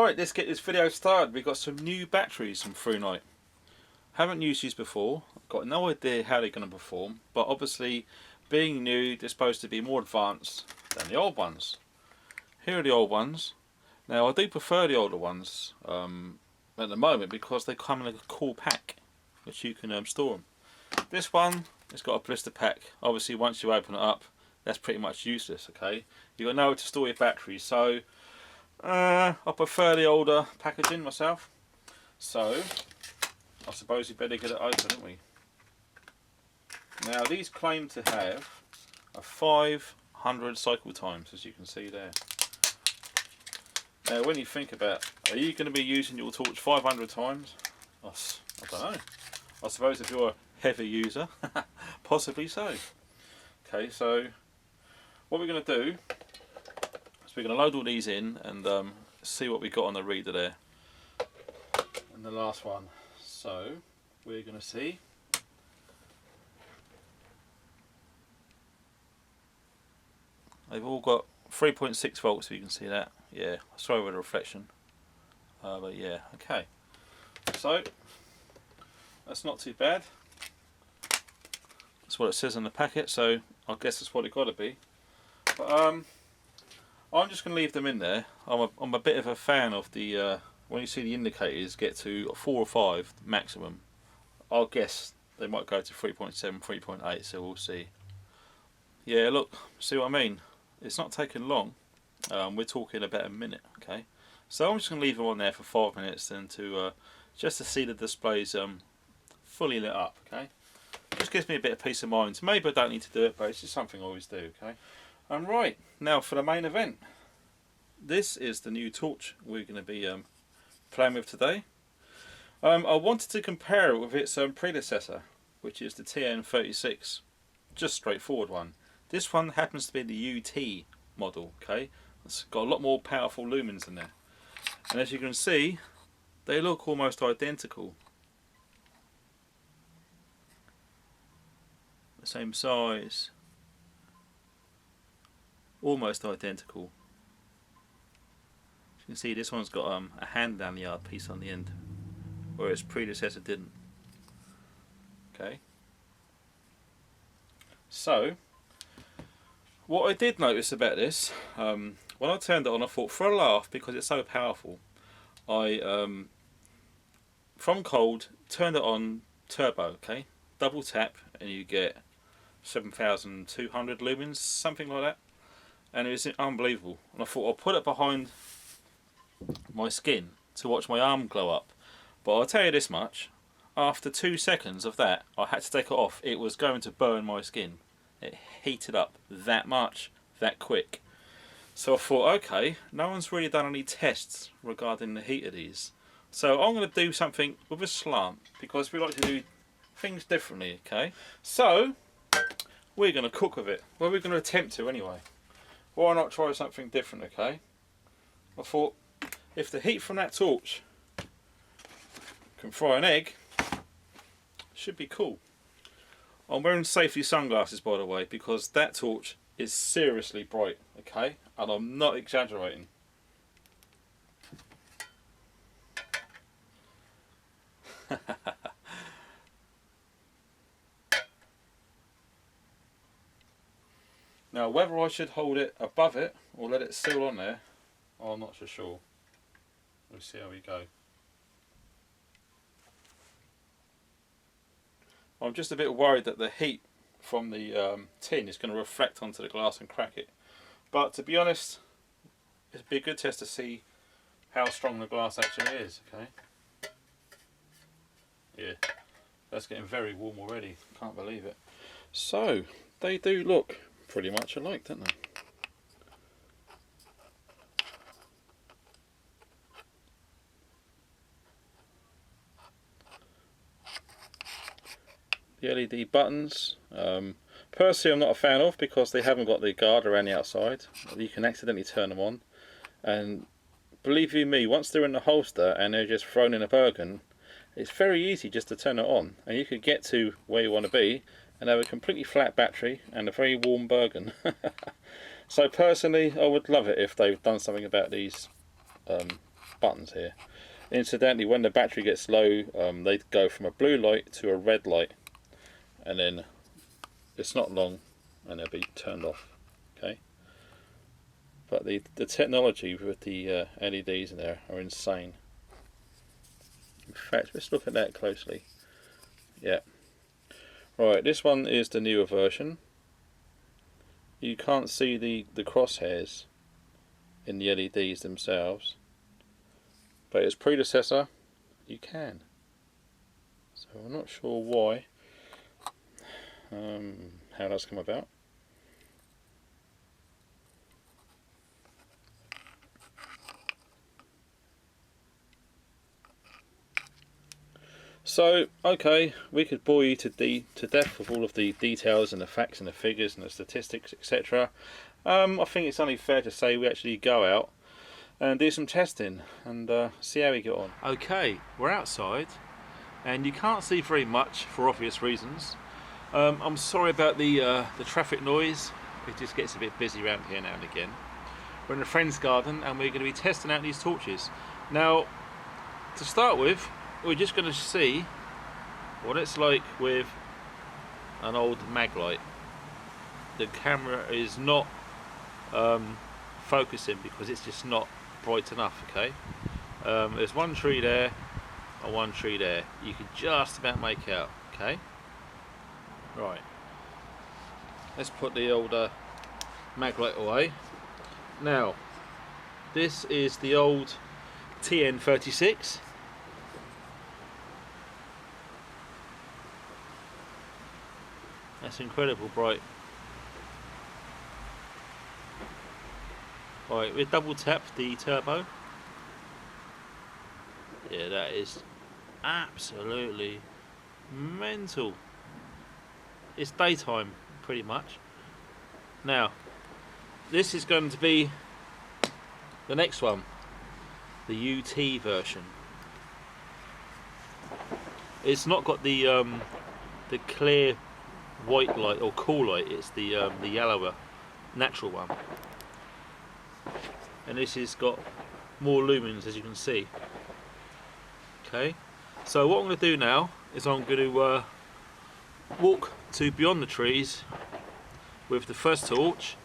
Right, let's get this video started. We've got some new batteries from Thrunite. Haven't used these before, got no idea how they're going to perform, but obviously being new they're supposed to be more advanced than the old ones. Here are the old ones. Now I do prefer the older ones at the moment because they come in a cool pack which you can store them. This one, it's got a blister pack. Obviously once you open it up that's pretty much useless, okay? You've got nowhere to store your batteries, so I prefer the older packaging myself. So I suppose we better get it open, don't we? Now these claim to have a 500 cycle times, as you can see there. Now when you think about, are you going to be using your torch 500 times? I don't know. I suppose if you're a heavy user, possibly so. Okay, so what we're going to do is we're going to load all these in and see what we got on the reader there. And the last one. So we're going to see. They've all got 3.6 volts, so you can see that. Yeah, sorry with the reflection. But yeah, okay. So that's not too bad. That's what it says on the packet, so I guess that's what it got to be. But I'm just going to leave them in there. I'm a bit of a fan of the when you see the indicators get to 4 or 5 maximum. I'll guess they might go to 3.7, 3.8, so we'll see. Yeah, look, see what I mean? It's not taking long. We're talking about a minute, okay? So I'm just going to leave them on there for 5 minutes then to just to see the displays fully lit up, okay? Just gives me a bit of peace of mind. Maybe I don't need to do it, but it's just something I always do, okay? And right, now for the main event. This is the new torch we're going to be playing with today. I wanted to compare it with its predecessor, which is the TN36. Just straightforward one. This one happens to be the UT model, okay? It's got a lot more powerful lumens in there. And as you can see, they look almost identical. The same size. Almost identical. As you can see, this one's got a hand down the yard piece on the end, whereas its predecessor didn't. Okay. So, what I did notice about this, when I turned it on, I thought for a laugh, because it's so powerful, I from cold turned it on turbo. Okay, double tap and you get 7,200 lumens, something like that. And it was unbelievable. And I thought I'll put it behind my skin to watch my arm glow up. But I'll tell you this much, after 2 seconds of that, I had to take it off. It was going to burn my skin. It heated up that much, that quick. So I thought, okay, no one's really done any tests regarding the heat of these. So I'm going to do something with a slant, because we like to do things differently, okay? So, we're going to cook with it. Well, we're going to attempt to anyway. Why not try something different, okay? I thought, if the heat from that torch can fry an egg, it should be cool. I'm wearing safety sunglasses, by the way, because that torch is seriously bright, okay? And I'm not exaggerating. Now, whether I should hold it above it or let it seal on there, I'm not so sure. We'll see how we go. I'm just a bit worried that the heat from the tin is going to reflect onto the glass and crack it. But to be honest, it'd be a good test to see how strong the glass actually is, okay? Yeah, that's getting very warm already. Can't believe it. So, they do look pretty much alike, don't they? The LED buttons, personally I'm not a fan of, because they haven't got the guard around the outside. You can accidentally turn them on, and believe you me, once they're in the holster and they're just thrown in a Bergen, it's very easy just to turn it on and you could get to where you want to be and have a completely flat battery and a very warm Bergen. So personally I would love it if they've done something about these buttons here. Incidentally, when the battery gets low, they go from a blue light to a red light, and then it's not long and they'll be turned off. Okay, but the technology with the LEDs in there are insane. In fact, let's look at that closely. Yeah, right, this one is the newer version. You can't see the crosshairs in the LEDs themselves, but its predecessor you can. So I'm not sure why, how that's come about. So, okay, we could bore you to death with all of the details and the facts and the figures and the statistics, etc. I think it's only fair to say we actually go out and do some testing and see how we get on. Okay, we're outside and you can't see very much for obvious reasons. I'm sorry about the traffic noise. It just gets a bit busy around here now and again. We're in a friend's garden and we're going to be testing out these torches. Now, to start with, we're just going to see what it's like with an old mag light. The camera is not focusing because it's just not bright enough. Okay, there's one tree there and one tree there. You can just about make out. Okay, right. Let's put the old mag light away. Now, this is the old TN36. That's incredible bright. Right, we double tap the turbo. Yeah, that is absolutely mental. It's daytime pretty much. Now, this is going to be the next one, the UT version. It's not got the clear white light or cool light. It's the yellower natural one, and this has got more lumens, as you can see. Okay, so what I'm going to do now is I'm going to walk to beyond the trees with the first torch,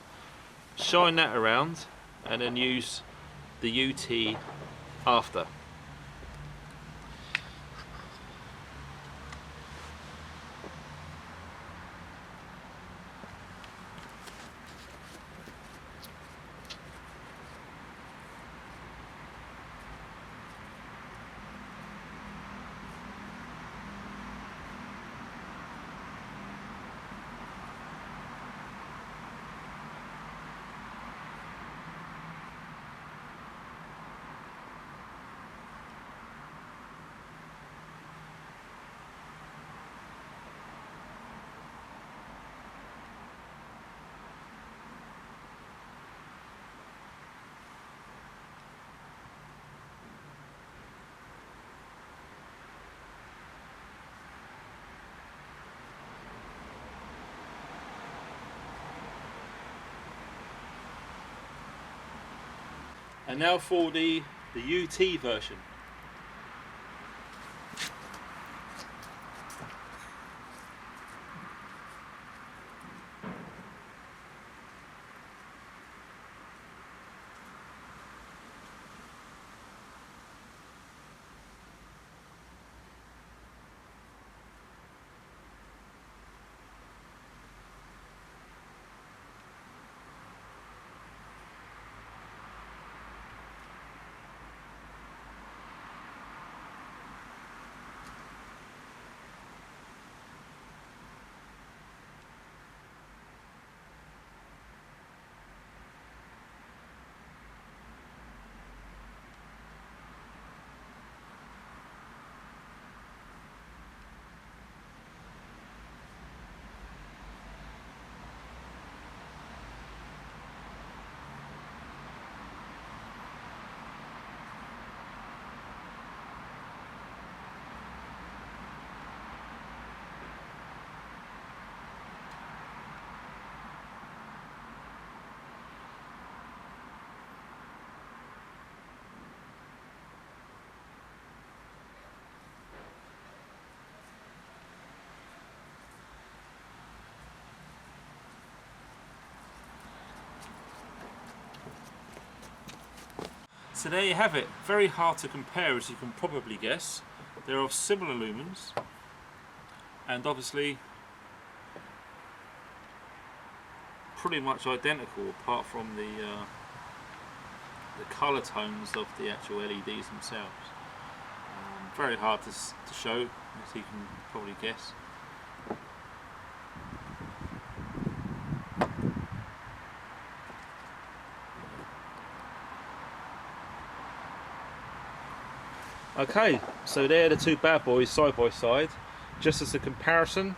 shine that around, and then use the UT after. And now for the UT version. So there you have it. Very hard to compare, as you can probably guess. They're of similar lumens, and obviously pretty much identical, apart from the colour tones of the actual LEDs themselves. Very hard to show, as you can probably guess. Okay, so they're the two bad boys side by side, just as a comparison.